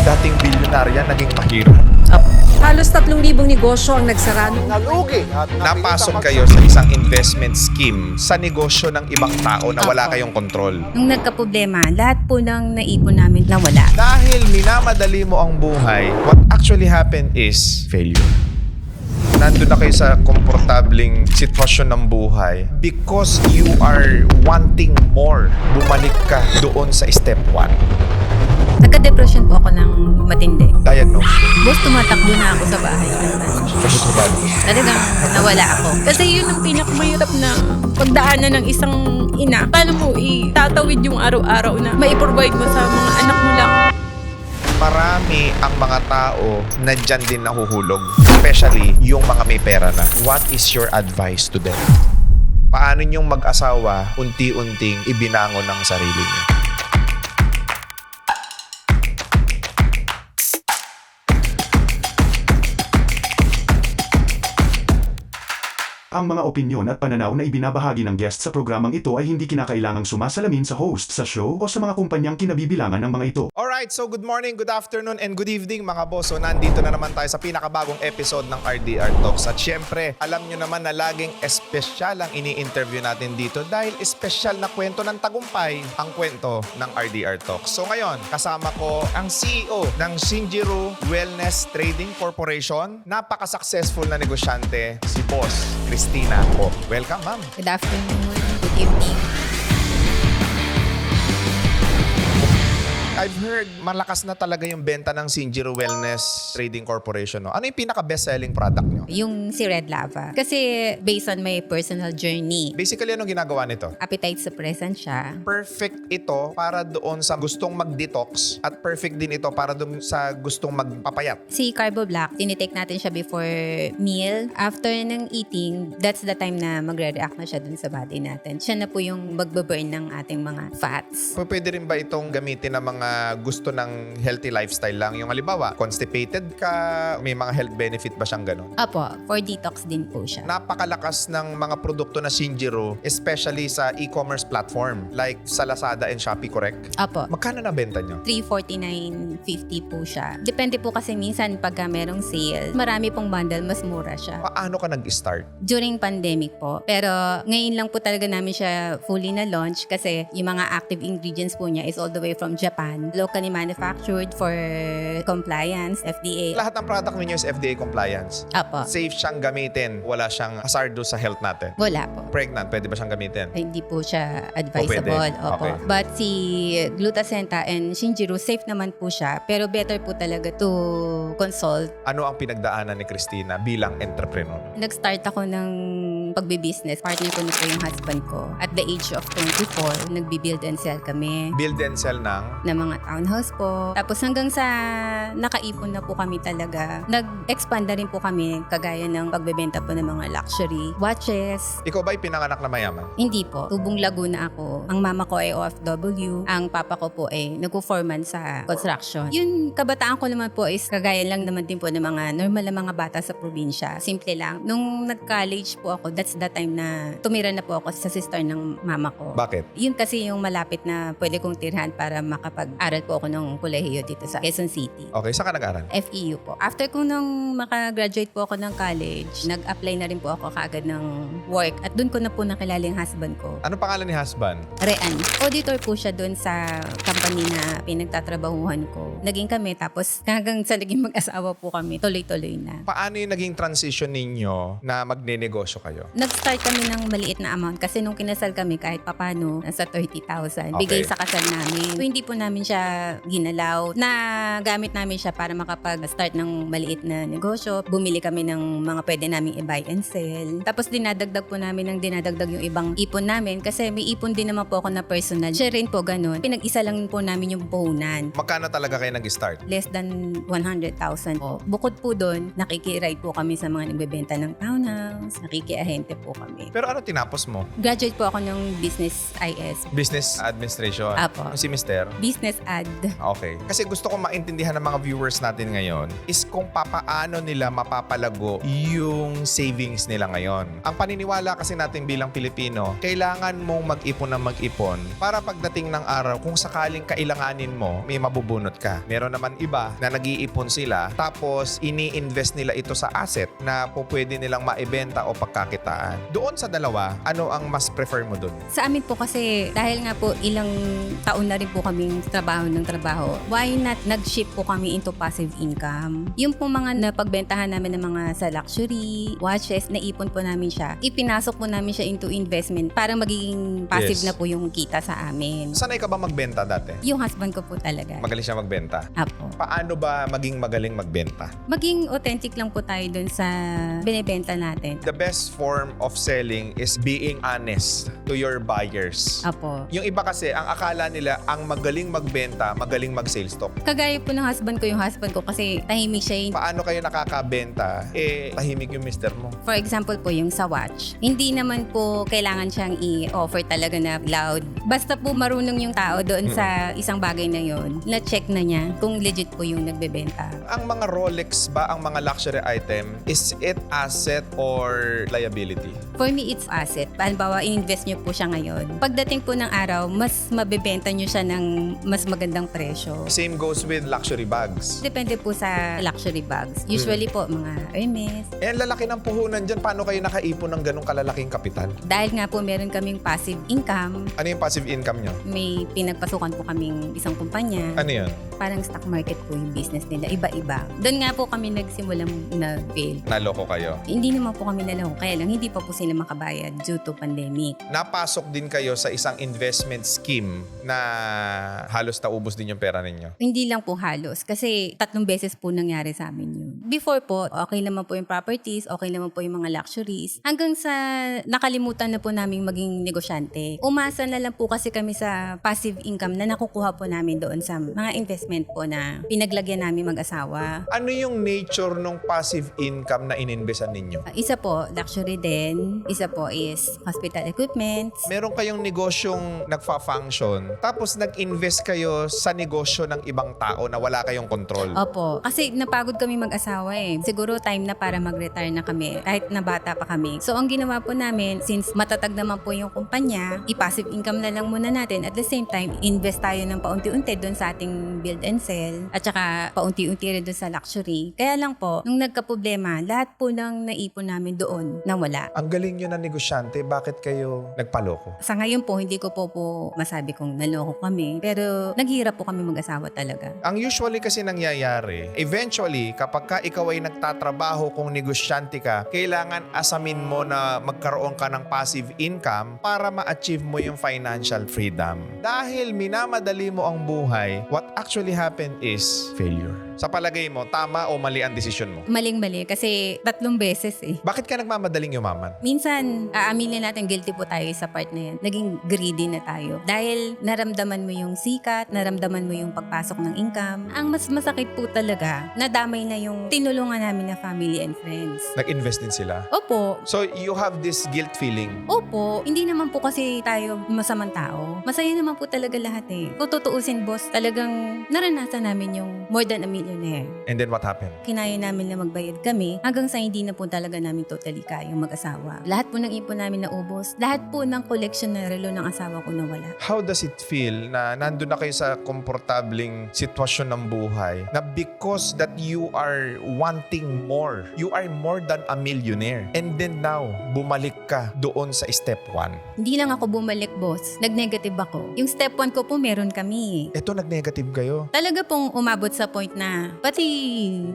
dating bilyonarya naging mahirap. Halos 3,000 negosyo ang nagsara noong Nalugi at Napasok kayo sa isang investment scheme sa negosyo ng ibang tao na wala kayong kontrol. Nung nagka-problema, lahat po ng naipon namin nawala. Dahil minamadali mo ang buhay, what actually happened is failure. Nandun na kayo sa komportabling sitwasyon ng buhay because you are wanting more. Bumalik ka doon sa step 1. Nagka-depression po ako ng matindi. Diagnose. Boss, tumatakbo na ako sa bahay. Talagang nawala ako. Kasi yun ang pinakamahirap na pagdaanan ng isang ina. Paano mo itatawid yung araw-araw na maiprovide mo sa mga anak mo lang? Marami ang mga tao na dyan din nahuhulog. Especially yung mga may pera na. What is your advice to them? Paano nyong mag-asawa unti-unting ibinangon ng sarili niyo? Ang mga opinyon at pananaw na ibinabahagi ng guest sa programang ito ay hindi kinakailangang sumasalamin sa host sa show o sa mga kumpanyang kinabibilangan ng mga ito. Alright, so good morning, good afternoon, and good evening mga boss. So nandito na naman tayo sa pinakabagong episode ng RDR Talks. At syempre, alam nyo naman na laging espesyal ang ini-interview natin dito dahil espesyal na kwento ng tagumpay ang kwento ng RDR Talks. So ngayon, kasama ko ang CEO ng Shinjiro Wellness Trading Corporation. Napaka-successful na negosyante, si Boss Christina Ho. Welcome, ma'am. Good afternoon, good evening. I've heard malakas na talaga yung benta ng Shinjiro Wellness Trading Corporation. No? Ano yung pinaka-best-selling product nyo? Yung si Red Lava. Kasi based on my personal journey, Basically, anong ginagawa nito? appetite suppressant siya. Perfect ito para doon sa gustong mag-detox at perfect din ito para doon sa gustong magpapayat. Si Carbo Black, tinitake natin siya before meal. After ng eating, that's the time na magre-react na siya dun sa body natin. Siya na po yung magbaburn ng ating mga fats. Pwede rin ba itong gamitin ng mga gusto ng healthy lifestyle lang? Yung halimbawa, constipated ka, may mga health benefit ba siyang ganun? Apo, for detox din po siya. Napakalakas ng mga produkto na Shinjiro, especially sa e-commerce platform like sa Lazada and Shopee, correct? Apo. Magkano na benta nyo? 349.50 po siya. Depende po kasi minsan pagka merong sale, marami pong bundle, mas mura siya. Paano ka nag-start? During pandemic po. Pero ngayon lang po talaga namin siya fully na launch kasi yung mga active ingredients po niya is all the way from Japan. Locally manufactured for compliance, FDA. Lahat ng product ninyo is FDA compliance. Apo. Safe siyang gamitin. Wala siyang hazardous sa health natin. Wala po. Pregnant, pwede ba siyang gamitin? Hindi po siya advisable. pwede. Opo. Okay. But si Glutacenta and Shinjiro, safe naman po siya. Pero better po talaga to consult. Ano ang pinagdaanan ni Christina bilang entrepreneur? Nag-start ako ng pagbibusiness. Partner ko na po yung husband ko. At the age of 24, nagbi-build and sell kami Build and sell ng ng mga townhouse po. Tapos hanggang sa nakaipon na po kami talaga, nag-expand na rin po kami kagaya ng pagbebenta po ng mga luxury watches. ikaw ba'y pinanganak na mayaman? Hindi po. Tubong Laguna ako. Ang mama ko ay OFW. Ang papa ko po ay nagpo-foreman sa construction. Yung kabataan ko naman po is kagaya lang naman din po ng mga normal na mga bata sa probinsya. Simple lang. Nung nag-college po ako, that's the time na tumira na po ako sa sister ng mama ko. Bakit? Yun kasi yung malapit na pwede kong tirhan para makapag-aral po ako ng kolehiyo dito sa Quezon City. Okay, saan ka nag-aral? FEU po. After kong nung makagraduate po ako ng college, nag-apply na rin po ako kaagad ng work at doon ko na po nakilala yung husband ko. Ano pangalan ni husband? Rean. Auditor po siya doon sa company na pinagtatrabahuhan ko. Naging kami tapos hanggang sa naging mag-asawa po kami, tuloy-tuloy na. Paano yung naging transition ninyo na magne-negosyo kayo? Nag-start kami ng maliit na amount kasi nung kinasal kami kahit papano, nasa 30,000. Bigay Okay. sa kasal namin. So, hindi po namin siya ginalaw. Nagamit namin siya para makapag-start ng maliit na negosyo. Bumili kami ng mga pwede naming i-buy and sell. Tapos dinadagdag po namin ng dinadagdag yung ibang ipon namin kasi may ipon din naman po ako na personal. Siya rin po ganun. Pinag-isa lang po namin yung puhunan. Magkano talaga kayo nag-start? Less than 100,000 po. Bukod po doon, nakikiride po kami sa mga nagbebenta ng townhouse, nakikiahen negosyante po kami. Pero ano tinapos mo? Graduate po ako ng Business IS. Business Administration. Apo. Si Mister? Business Ad. Okay. Kasi gusto ko maintindihan ng mga viewers natin ngayon is kung papaano nila mapapalago yung savings nila ngayon. Ang paniniwala kasi natin bilang Pilipino, kailangan mong mag-ipon ng mag-ipon para pagdating ng araw, kung sakaling kailanganin mo, may mabubunot ka. Meron naman iba na nag-iipon sila tapos ini-invest nila ito sa asset na po pwede nilang maibenta o pagkakitaan. Doon sa dalawa, ano ang mas prefer mo doon? Sa amin po kasi, dahil nga po ilang taon na rin po kaming trabaho ng trabaho, why not nag-shift po kami into passive income? Yung po mga napagbentahan namin ng mga sa luxury, watches, naipon po namin siya. Ipinasok po namin siya into investment para magiging passive Yes. na po yung kita sa amin. Sanay ka ba magbenta dati? Yung husband ko po talaga. Magaling siya magbenta. Apo. Paano ba maging magaling magbenta? Maging authentic lang po tayo dun sa binibenta natin. The best form of selling is being honest to your buyers. Apo. Yung iba kasi, ang akala nila, ang magaling magbenta, magaling mag-sales talk. Kagaya po ng husband ko kasi tahimik siya. Paano kayo nakakabenta? Tahimik yung mister mo. For example po, yung sa watch. Hindi naman po kailangan siyang i-offer talaga na loud. Basta po marunong yung tao doon sa isang bagay na yon, na-check na niya kung legit po yung nagbebenta. Ang mga Rolex ba, ang mga luxury item, is it asset or liability? For me, it's asset. Halimbawa, i-invest nyo po siya ngayon. Pagdating po ng araw, mas mabebenta nyo siya ng mas magandang presyo. Same goes with luxury bags. Depende po sa luxury bags. Usually po, mga Hermes. Ang lalaki ng puhunan dyan, paano kayo nakaipon ng ganong kalalaking kapital? Dahil nga po meron kaming passive income, Ano yung passive income nyo? may pinagpasukan po kaming isang kumpanya. Ano yun? Parang stock market po yung business nila. Iba-iba. Doon nga po kami nagsimulang nag-fail. Naloko kayo. Hindi naman po kami naloko. Kaya lang, hindi pa po sila makabayad due to pandemic. Napasok din kayo sa isang investment scheme na halos naubos din yung pera ninyo. Hindi lang po halos. Kasi 3 beses po nangyari sa amin yun. Before po, okay naman po yung properties, okay naman po yung mga luxuries. Hanggang sa nakalimutan na po namin maging negosyante. Umasa na lang po kasi kami sa passive income na nakukuha po namin doon sa mga investment po na pinaglagyan namin mag-asawa. Ano yung nature ng passive income na ininvestan ninyo? Isa po, luxury din. Isa po is hospital equipments. Meron kayong negosyong nagfa-function, tapos nag-invest kayo sa negosyo ng ibang tao na wala kayong control. Opo. Kasi napagod kami mag-asawa eh. Siguro time na para mag-retire na kami kahit na bata pa kami. So ang ginawa po namin, since matatag naman po yung kumpanya, i-passive income na lang muna natin. At the same time, invest tayo ng paunti-unti doon sa ating build and sell. At saka paunti-unti rin doon sa luxury. Kaya lang po, nung nagka-problema, lahat po ng naipon namin doon nawala. Ang galing nyo na negosyante, bakit kayo nagpaloko? Sa ngayon po, hindi ko po masabi kung naloko kami. Pero naghirap po kami mag-asawa talaga. Ang usually kasi nangyayari, eventually, kapag ka ikaw ay nagtatrabaho kung negosyante ka, kailangan asamin mo na magkaroon ka ng passive income para ma-achieve mo yung financial freedom. Dahil minamadali mo ang buhay, what actually happened is failure. Sa palagay mo, tama o mali ang desisyon mo? Maling-mali kasi 3 beses eh. Bakit ka nagmamadaling yumaman? Minsan, aaminin natin guilty po tayo sa part na yan. Naging greedy na tayo. Dahil naramdaman mo yung sikat, naramdaman mo yung pagpasok ng income. Ang mas masakit po talaga, nadamay na yung tinulungan namin na family and friends. Nag-invest din sila. Opo. So, you have this guilt feeling. Opo, hindi naman po kasi tayo masamang tao. Masaya naman po talaga lahat eh. Kung tutuusin, boss, talagang naranasan namin yung more than a millionaire. And then what happened? Kinaya namin na magbayad kami hanggang sa hindi na po talaga namin totally kayang mag-asawa. Lahat po ng ipon namin naubos. Lahat po ng collection na relo ng asawa ko nawala. How does it feel na nandun na kayo sa komportabling sitwasyon ng buhay na because that you are wanting more, you are more than a millionaire. And then now, bumalik ka doon sa step 1. Hindi lang ako bumalik, boss. Nag-negative ako. Yung step 1 ko po meron kami. Ito, nag-negative kayo. Talaga pong umabot sa point na pati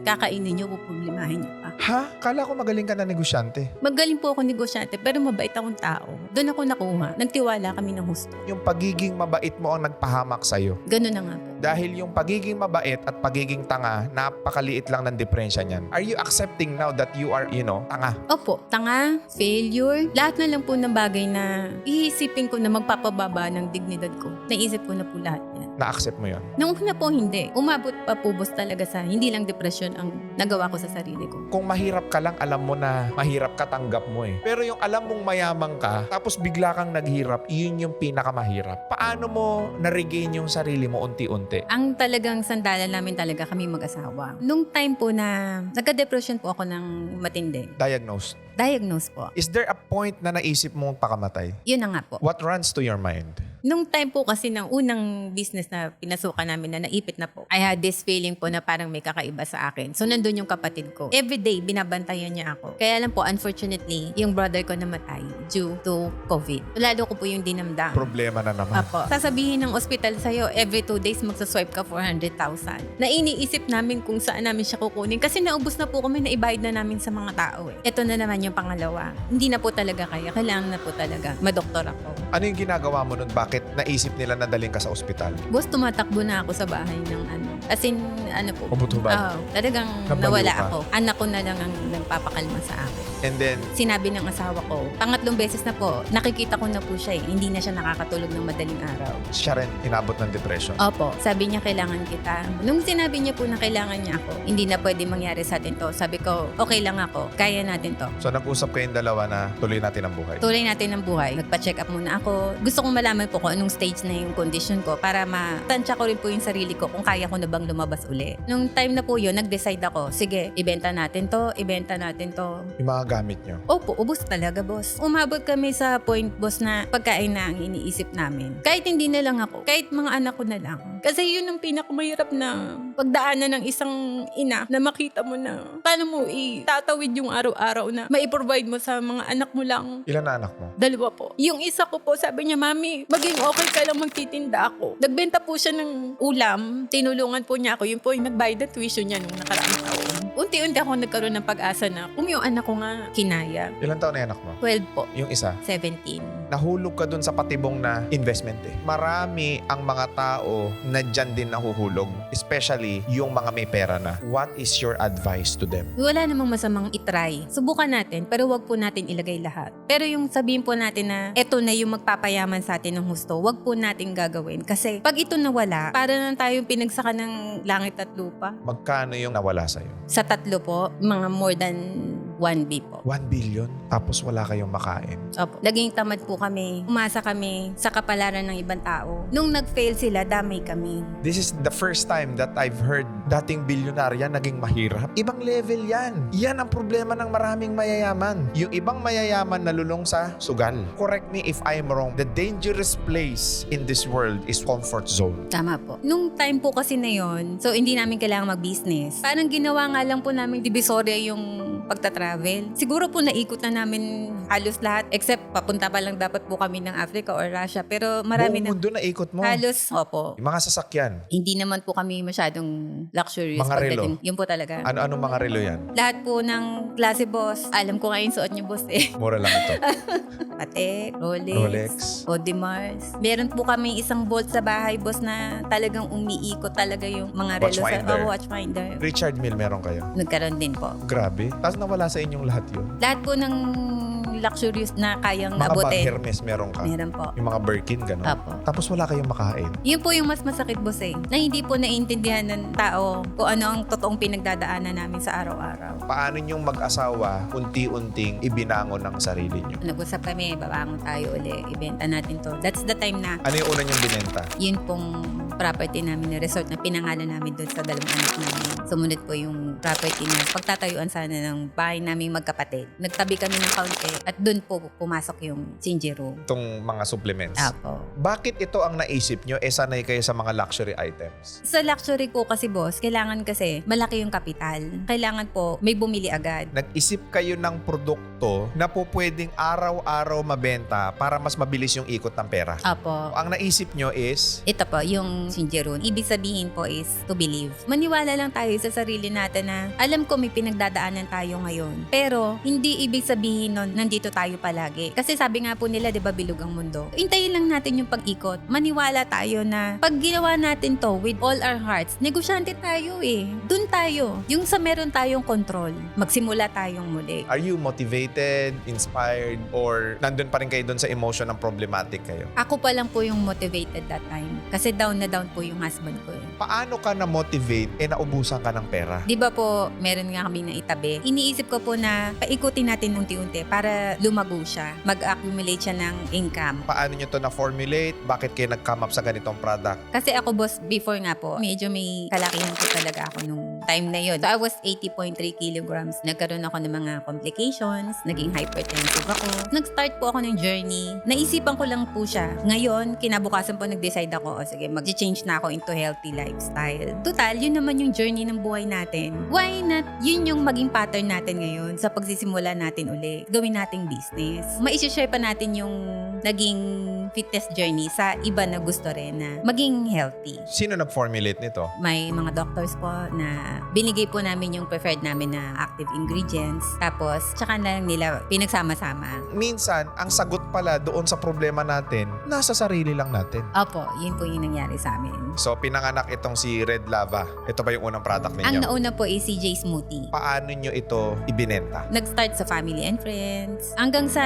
kakainin nyo, puproblemahin nyo pa. Ha? Kala ko magaling ka na negosyante. Magaling po ako negosyante pero mabait akong tao. Doon ako nakuha. Nagtiwala kami ng husto. Yung pagiging mabait mo ang nagpahamak sa'yo. Ganun na nga po. Dahil yung pagiging mabait at pagiging tanga, napakaliit lang ng diferensya niyan. Are you accepting now that you are, tanga? Opo, tanga, failure, lahat na lang po ng bagay na iisipin ko na magpapababa ng dignidad ko. Naisip ko na po lahat yan. Na-accept mo yun? Nung una po hindi. Umabot pa po boss talaga sa hindi lang depression ang nagawa ko sa sarili ko. Kung mahirap ka lang, alam mo na mahirap ka, tanggap mo eh. Pero yung alam mong mayamang ka, tapos bigla kang naghirap, yun yung pinakamahirap. Paano mo na-regain yung sarili mo unti-unti? Ang talagang sandalan namin talaga kami mag-asawa. Nung time po na nagka-depression po ako ng matindi. Diagnosed. Diagnose po. Is there a point na naisip mong pakamatay? Yun na nga po. What runs to your mind? Nung time po kasi ng unang business na pinasukan namin na naipit na po, I had this feeling po na parang may kakaiba sa akin. So nandun yung kapatid ko. Everyday, binabantayan niya ako. Kaya lang po, unfortunately, yung brother ko namatay due to COVID. Lalo ko po yung dinamdam. Problema na naman. Apo. Sasabihin ng ospital sa'yo, every 2 days magsaswipe ka 400,000. Na iniisip namin kung saan namin siya kukunin. Kasi naubos na po kami, naibayad na namin sa mga tao eh. Ito na naman yung pangalawa. Hindi na po talaga kaya. Kailangan na po talaga. Madoktor ako. Ano yung ginagawa mo nun? Bakit naisip nila na daling ka sa ospital? Boss, tumatakbo na ako sa bahay ng As in, po. Ubutuban? Oo. Talagang Nabaliw nawala ka? ako. Anak ko na lang ang nagpapakalma sa akin. And then, Sinabi ng asawa ko, pangatlong beses na po, nakikita ko na po siya eh. Hindi na siya nakakatulog ng madaling araw. siya rin inabot ng depression. Opo. Sabi niya, kailangan kita. Nung sinabi niya po na kailangan niya ako, hindi na pwede mangyari sa atin to. Sabi ko, okay lang ako. Kaya natin to. So nag-usap kayong dalawa na tuloy natin ang buhay. Tuloy natin ang buhay. Nagpa-check up muna ako. Gusto kong malaman po kung anong stage na yung condition ko para matansya ko rin po yung sarili ko kung kaya ko na bang lumabas uli. Nung time na po yun, nag-decide ako, sige, ibenta natin to, ibenta natin to. Yung mga gamit nyo. Opo, ubos talaga, boss. Umabot kami sa point, boss, na pagkain na ang iniisip namin. Kahit hindi na lang ako, kahit mga anak ko na lang. Kasi yun ang pinakamahirap na pagdaanan ng isang ina na makita mo na paano mo itatawid yung araw-araw na maiprovide mo sa mga anak mo lang. Ilan na anak mo? 2 po. Yung isa ko po, sabi niya, Mami, maging okay ka lang magtitinda ako. Nagbenta po siya ng ulam. Tinulungan po niya ako. Yun po yung nagbayad ng tuition niya nung nakaraang taon. Unti-unti ako nagkaroon ng pag-asa na kung yung anak ko nga kinaya. Ilan taon na yung anak mo? 12 po. Yung isa? 17. Nahulog ka dun sa patibong na investment eh. Marami ang mga tao na dyan din nahuhulog. Especially yung mga may pera na. What is your advice to them? Wala namang masamang itry. Subukan natin, pero wag po natin ilagay lahat. Pero yung sabihin po natin na eto na yung magpapayaman sa atin ng husto, wag po natin gagawin. Kasi pag ito nawala, para na tayong pinagsaka ng langit at lupa. Magkano yung nawala sa'yo? Sa 3 po, mga more than 1B po. 1 billion? Tapos wala kayong makain? Opo. Naging tamad po kami. Umasa kami sa kapalaran ng ibang tao. Nung nag-fail sila, damay kami. This is the first time that I've heard dating bilyonarya naging mahirap. Ibang level yan. Yan ang problema ng maraming mayayaman. Yung ibang mayayaman nalulong sa sugal. Correct me if I'm wrong. The dangerous place in this world is comfort zone. Tama po. Nung time po kasi na yon, so hindi namin kailangan mag-business. Parang ginawa nga lang po namin divisoria yung pagta-travel. Siguro po naikot na namin halos lahat except papunta pa lang dapat po kami ng Africa or Russia. Pero marami Buong na mundo na ikot mo. halos, opo. Yung mga sasakyan. Hindi naman po kami masyadong luxurious. Mga relo. pagdating. Yun po talaga. Ano-ano mga relo yan? Lahat po ng klase, boss. Alam ko nga yung suot niyo, boss eh. Mura lang ito. Patek, Rolex, Rolex. Audemars. Meron po kami isang vault sa bahay, boss, na talagang umiikot talaga yung mga relo Watchfinder. sa watchfinder. Richard Mille meron kayo. Nagkaroon din po. Grabe. Tapos nawala sa inyong lahat yun. Lahat po ng luxurious na kayang Mga bag abutin. Hermes meron ka. Meron po. Yung mga Birkin, gano'n. Apo. Tapos wala kayong makain. Yun po yung mas masakit, boss eh. Na hindi po naiintindihan ng tao kung ano ang totoong pinagdadaanan namin sa araw-araw. Paano yung mag-asawa unti-unting ibinangon ng sarili nyo? Nag-usap kami, babangon tayo uli, ibenta natin to. That's the time na Ano yung una nyong binenta? yun pong property namin na resort na pinangalan namin doon sa 2 anak namin. Sumunod po yung property na pagtatayuan sana ng bahay naming magkapatid. Nagtabi kami ng kaunti at doon po pumasok yung Shinjiro. Itong mga supplements. Apo. Bakit ito ang naisip nyo? Sanay kayo sa mga luxury items. Sa luxury po kasi, boss, kailangan kasi malaki yung kapital. Kailangan po may bumili agad. Nag-isip kayo ng produkto na po pwedeng araw-araw mabenta para mas mabilis yung ikot ng pera. Apo. Ang naisip nyo is Ito po, yung Shinjeron. Ibig sabihin po is to believe. Maniwala lang tayo sa sarili natin na alam ko may pinagdadaanan tayo ngayon. Pero hindi ibig sabihin nun nandito tayo palagi. Kasi sabi nga po nila, 'di ba, bilog ang mundo. Hintayin lang natin yung pag-ikot. Maniwala tayo na pag ginawa natin to with all our hearts, negosyante tayo eh. Doon tayo. Yung sa meron tayong control. Magsimula tayong muli. Are you motivated, inspired, or nandun pa rin kayo dun sa emotion ng problematic kayo? Ako pa lang po yung motivated that time. Kasi down na down po yung husband ko eh. Paano ka na-motivate naubusan ka ng pera? Di ba po, meron nga kami na itabi. Iniisip ko po na paikutin natin unti-unti para lumago siya. Mag-accumulate siya ng income. Paano nyo to na-formulate? Bakit kayo nag-come up sa ganitong product? Kasi ako, boss, before nga po, medyo may kalakihan po talaga ako nung time na yun. So, I was 80.3 kilograms. Nagkaroon ako ng mga complications, naging hypertensive ako. Nag-start po ako ng journey. Naisipan ko lang po siya. Ngayon, kinabukasan po nag-decide ako, o sige, mag-change na ako into healthy lifestyle. Total, yun naman yung journey ng buhay natin. Why not? Yun yung maging pattern natin ngayon sa pagsisimula natin uli. Gawin nating business. Mai-share pa natin yung naging fitness journey sa iba na gusto rin na maging healthy. Sino nag-formulate nito? May mga doctors po na binigay po namin yung preferred namin na active ingredients. Tapos, tsaka na lang nila pinagsama-sama. Minsan, ang sagot pala doon sa problema natin, nasa sarili lang natin. Opo, yun po yung nangyari sa amin. So, pinanganak itong si Red Lava. Ito ba yung unang product Ang ninyo? nauna po is CJ Smoothie. Paano nyo ito ibinenta? Nag-start sa family and friends. Hanggang sa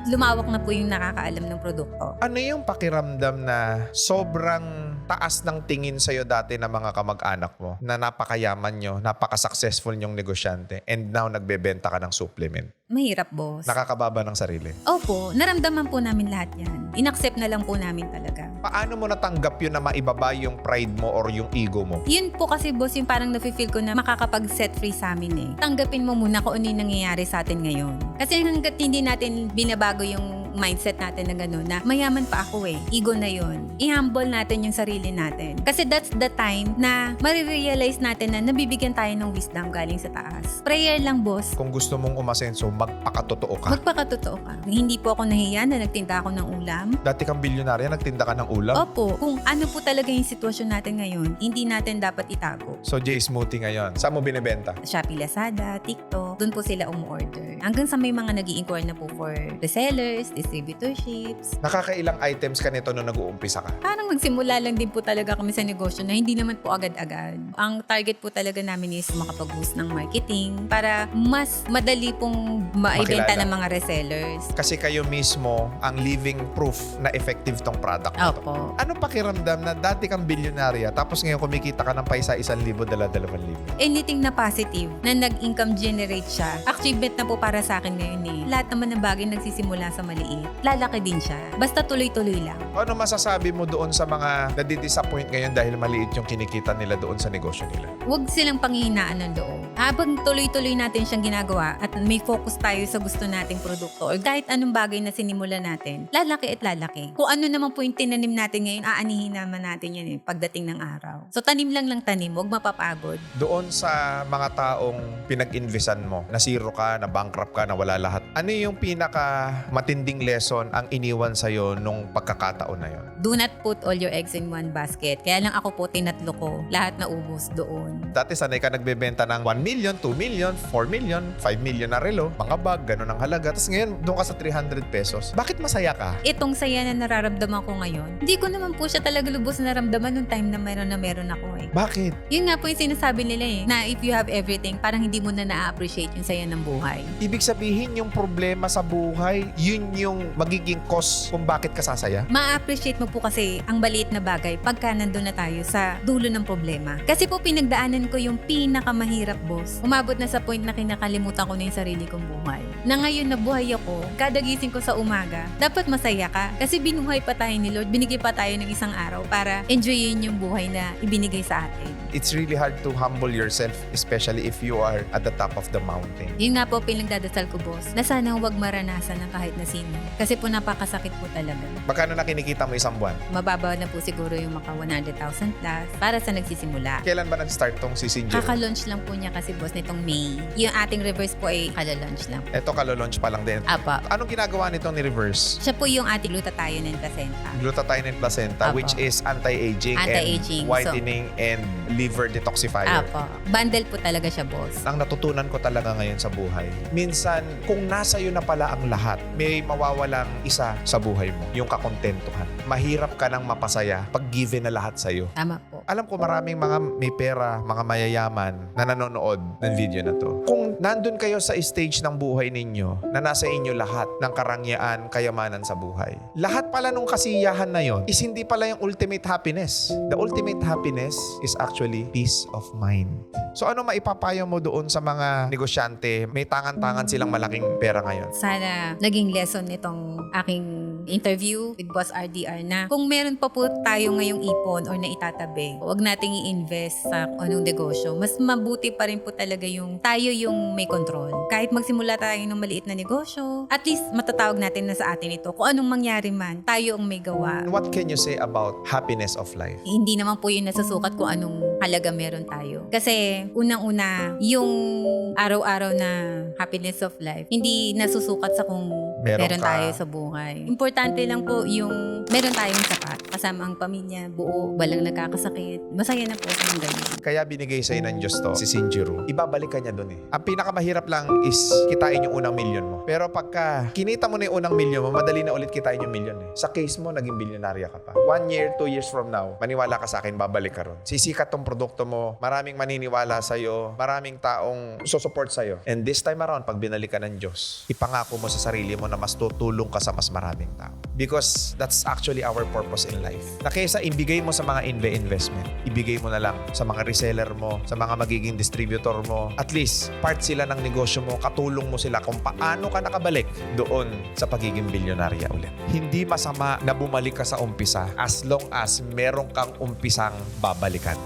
lumawak na po yung nakakaalam ng produkto. Ano yung pakiramdam na sobrang taas ng tingin sa'yo dati ng mga kamag-anak mo na napakayaman nyo, napaka-successful nyong negosyante, and now nagbebenta ka ng supplement? Mahirap, boss. Nakakababa ng sarili. Opo, naramdaman po namin lahat yan. Inaccept na lang po namin talaga. Paano mo natanggap yun na maibaba yung pride mo or yung ego mo? Yun po kasi, boss, yung parang nafe-feel ko na makakapag-set free sa amin eh. Tanggapin mo muna kung ano yung nangyayari sa atin ngayon. Kasi hanggat hindi natin binabago yung mindset natin na gano'n, na mayaman pa ako eh. Ego na yun. I-humble natin yung sarili natin. Kasi that's the time na marirealize natin na nabibigyan tayo ng wisdom galing sa taas. Prayer lang, boss. Kung gusto mong umasenso, magpakatotoo ka. Magpakatotoo ka. Hindi po ako nahiya na nagtinda ako ng ulam. Dati kang bilyonarya, nagtinda ka ng ulam. Opo, kung ano po talaga yung sitwasyon natin ngayon, hindi natin dapat itago. So, J Smoothie ngayon, saan mo binibenta? Shopee, Lazada, TikTok, doon po sila umu-order. Hanggang sa may mga nag-i-inquire na po for resellers, distributorships. Nakakailang items ka nito nung nag-uumpisa ka? Parang magsimula lang din po talaga kami sa negosyo na hindi naman po agad-agad. Ang target po talaga namin is makapag-boost ng marketing para mas madali pong maibenta Makilala. ng mga resellers. Kasi kayo mismo ang living proof na effective tong product na to. Opo. Ano pakiramdam na dati kang bilyonarya tapos ngayon kumikita ka ng paisa 1,000, 2,000? Anything na positive na nag-income generate siya, achievement na po para sa akin ngayon eh. Lahat naman ng bagay nagsisimula sa maliit. Lalaki din siya. Basta tuloy-tuloy lang. Ano masasabi mo doon sa mga nadidisappoint ngayon dahil maliit yung kinikita nila doon sa negosyo nila? Huwag silang panghihinaan ng loob. Habang tuloy-tuloy natin siyang ginagawa at may focus tayo sa gusto nating produkto or kahit anong bagay na sinimula natin, lalaki at lalaki. Kung ano naman po yung tinanim natin ngayon, aanihin naman natin yan pagdating ng araw. So tanim lang tanim, huwag mapapagod. Doon sa mga taong pinag-investan mo, na zero ka, na bankrupt ka, na wala lahat, ano yung pinaka matinding lesson ang iniwan sa'yo nung pagkakataon na yon? Do not put all your eggs in one basket. Kaya lang ako po, tinatlo ko. Lahat na ubos doon. Dati sanay ka nagbebenta ng 1 million, 2 million, 4 million, 5 million na relo, mga bag, ganun ang halaga. Tapos ngayon, doon ka sa 300 pesos. Bakit masaya ka? Itong saya na nararamdaman ko ngayon, hindi ko naman po siya talaga lubos na naramdaman nung time na meron ako eh. Bakit? Yun nga po yung sinasabi nila eh, na if you have everything, parang hindi mo na na-appreciate yung saya ng buhay. Ibig sabihin yung problema sa buhay, yun yung magiging cause kung bakit ka sasaya? Ma-appreciate mo po kasi ang maliit na bagay pagka nandun na tayo sa dulo ng problema. Kasi po pinagdaanan ko yung pinakamahirap, boss. Umabot na sa point na kinakalimutan ko na yung sarili kong buhay. Na ngayon na buhay ako, kada gising ko sa umaga, dapat masaya ka. Kasi binuhay pa tayo ni Lord, binigay pa tayo ng isang araw para enjoyin yung buhay na ibinigay sa atin. It's really hard to humble yourself, especially if you are at the top of the mountain. Yun nga po pinagdadasal ko, boss, na sana huwag maranasan ng kahit na sino. Kasi po napakasakit po talaga. Magkano na kinikita mo isang buwan? Mababa na po siguro yung maka 100,000 plus para sa nagsisimula. Kailan ba nag-start tong si Sinjiro? Kaka-launch lang po niya kasi si boss nitong May. Yung ating reverse po ay kala-launch lang. Ito kalolaunch pa lang din. Apa. Anong ginagawa nitong ni Reverse? Siya po yung ating glutathione and placenta. Glutathione and placenta, Apo. which is anti-aging, Anti-aging, and whitening and liver detoxifier. Apo. Bundle po talaga siya, boss. Ang natutunan ko talaga ngayon sa buhay, minsan kung nasa iyo na pala ang lahat, may mawawalang isa sa buhay mo, yung kakontentuhan. Mahirap ka nang mapasaya pag given na lahat sa iyo. Tama po. Alam ko maraming mga may pera, mga mayayaman na nanonood ng video na to. Kung nandun kayo sa stage ng buhay ninyo na nasa inyo lahat ng karangyaan, kayamanan sa buhay, lahat pala nung kasiyahan na yon is hindi pala yung ultimate happiness. The ultimate happiness is actually peace of mind. So ano maipapayo mo doon sa mga negosyante, may tangan-tangan silang malaking pera ngayon? Sana naging lesson nitong aking interview with Boss RDR na kung meron pa po tayo ngayong ipon or naitatabi, huwag nating i-invest sa anong negosyo. Mas mabuti pa rin po talaga yung tayo yung may control. Kahit magsimula tayo ng maliit na negosyo, at least matatawag natin na sa atin ito. Kung anong mangyari man, tayo ang may gawa. What can you say about happiness of life? Hindi naman po yun nasusukat kung anong halaga meron tayo. Kasi unang-una, yung araw-araw na happiness of life, hindi nasusukat sa kung meron ka. tayo sa buhay. Importante lang po yung meron tayong sapat. Kasama ang pamilya, buo, walang nagkakasakit. Masaya na po sa mga ganyan. Kaya binigay sa'yo ng Diyos to, si Shinjiro. Ibabalik ka niya doon eh. Ang pinakamahirap lang is kitain yung unang milyon mo. Pero pagka kinita mo na yung unang milyon mo, madali na ulit kitain yung milyon eh. Sa case mo, naging bilyonarya ka pa. 1 year, 2 years from now, maniwala ka sa akin, babalik ka ron. Sisikat tong produkto mo, maraming maniniwala sa'yo, maraming taong susupport sa'yo. And this time around, pag binalik ka ng Diyos, ipangako mo sa sarili mo na mas tutulong ka sa mas maraming tao. Because that's actually our purpose in life. Na kaysa ibigay mo sa mga investment, ibigay mo na lang sa mga reseller mo, sa mga magiging distributor mo. At least, part sila ng negosyo mo, katulong mo sila kung paano ka nakabalik doon sa pagiging bilyonarya ulit. Hindi masama na bumalik ka sa umpisa as long as meron kang umpisang babalikan.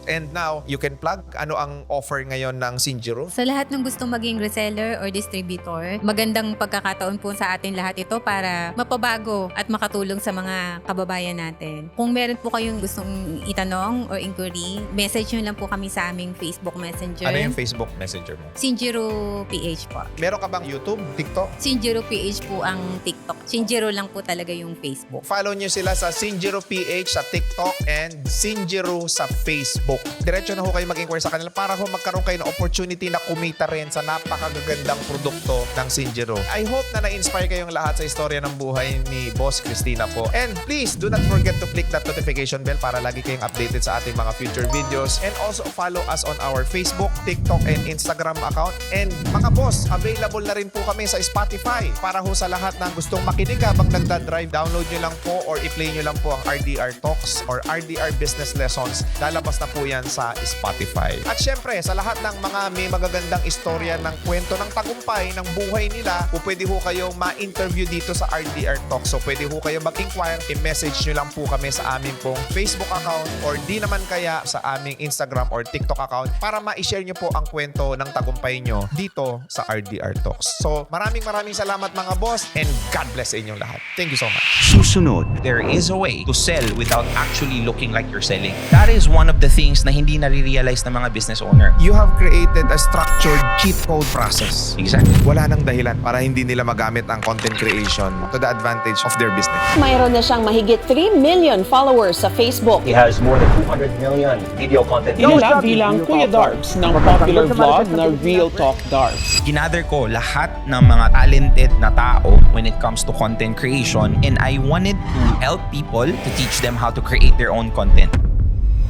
And now, you can plug. Ano ang offer ngayon ng Shinjiro? Sa lahat ng gustong maging reseller or distributor, magandang pagkakataon po sa atin lahat ito para mapabago at makatulong sa mga kababayan natin. Kung meron po kayong gustong itanong or inquiry, message nyo lang po kami sa aming Facebook Messenger. Ano yung Facebook Messenger mo? Shinjiro PH po. Meron ka bang YouTube, TikTok? Shinjiro PH po ang TikTok. Shinjiro lang po talaga yung Facebook. Follow nyo sila sa Shinjiro PH sa TikTok and Shinjiro sa Facebook. Diretso na ho kayo mag-inquire sa kanila para ho magkaroon kayo ng opportunity na kumita rin sa napakagagandang produkto ng Shinjiro. I hope na na-inspire kayong lahat sa istorya ng buhay ni Boss Christina po. And please, do not forget to click that notification bell para lagi kayong updated sa ating mga future videos. And also follow us on our Facebook, TikTok, and Instagram account. And mga boss, available na rin po kami sa Spotify para ho sa lahat ng gustong makinig habang nagdadrive. Download nyo lang po or i-play nyo lang po ang RDR Talks or RDR Business Lessons. Lalabas na po yan sa Spotify. At syempre, sa lahat ng mga may magagandang istorya ng kwento ng tagumpay ng buhay nila, o pwede ho kayong ma-interview dito sa RDR Talk. So pwede ho kayo mag-inquire, i-message nyo lang po kami sa aming pong Facebook account or di naman kaya sa aming Instagram or TikTok account para ma-share nyo po ang kwento ng tagumpay nyo dito sa RDR Talks. So maraming salamat mga boss and God bless sa inyong lahat. Thank you so much. Susunod. There is a way to sell without actually looking like you're selling. That is one of the things na hindi nare-realize ng mga business owner. You have created a structured cheat code process. Exactly. Wala nang dahilan para hindi nila magamit ang content creation to the advantage of their business. Mayroon na siyang mahigit 3 million followers sa Facebook. He has more than 200 million video content. Kilala bilang Kuya Darbs ng popular vlog na Real Talk Darbs. Ginather ko lahat ng mga talented na tao when it comes to content creation, and I wanted to help people to teach them how to create their own content.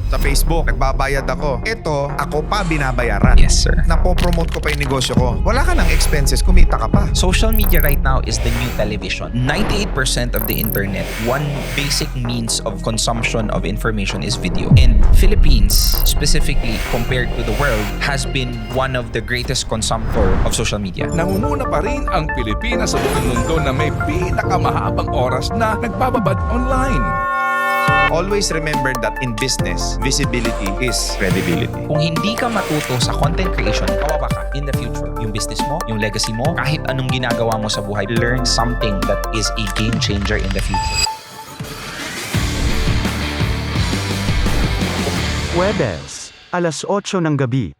Sa Facebook, nagbabayad ako. Ito, ako pa binabayaran. Yes, sir. Napopromote ko pa yung negosyo ko. Wala ka ng expenses, kumita ka pa. Social media right now is the new television. 98% of the internet, one basic means of consumption of information is video. And Philippines, specifically compared to the world, has been one of the greatest consumptor of social media. Nangunguna pa rin ang Pilipinas sa buong mundo na may pinakamahabang oras na nagbababad online. Always remember that in business, visibility is credibility. Kung hindi ka matuto sa content creation, kawawa ka in the future. Yung business mo, yung legacy mo, kahit anong ginagawa mo sa buhay, learn something that is a game changer in the future. Huwebes, alas 8 ng gabi.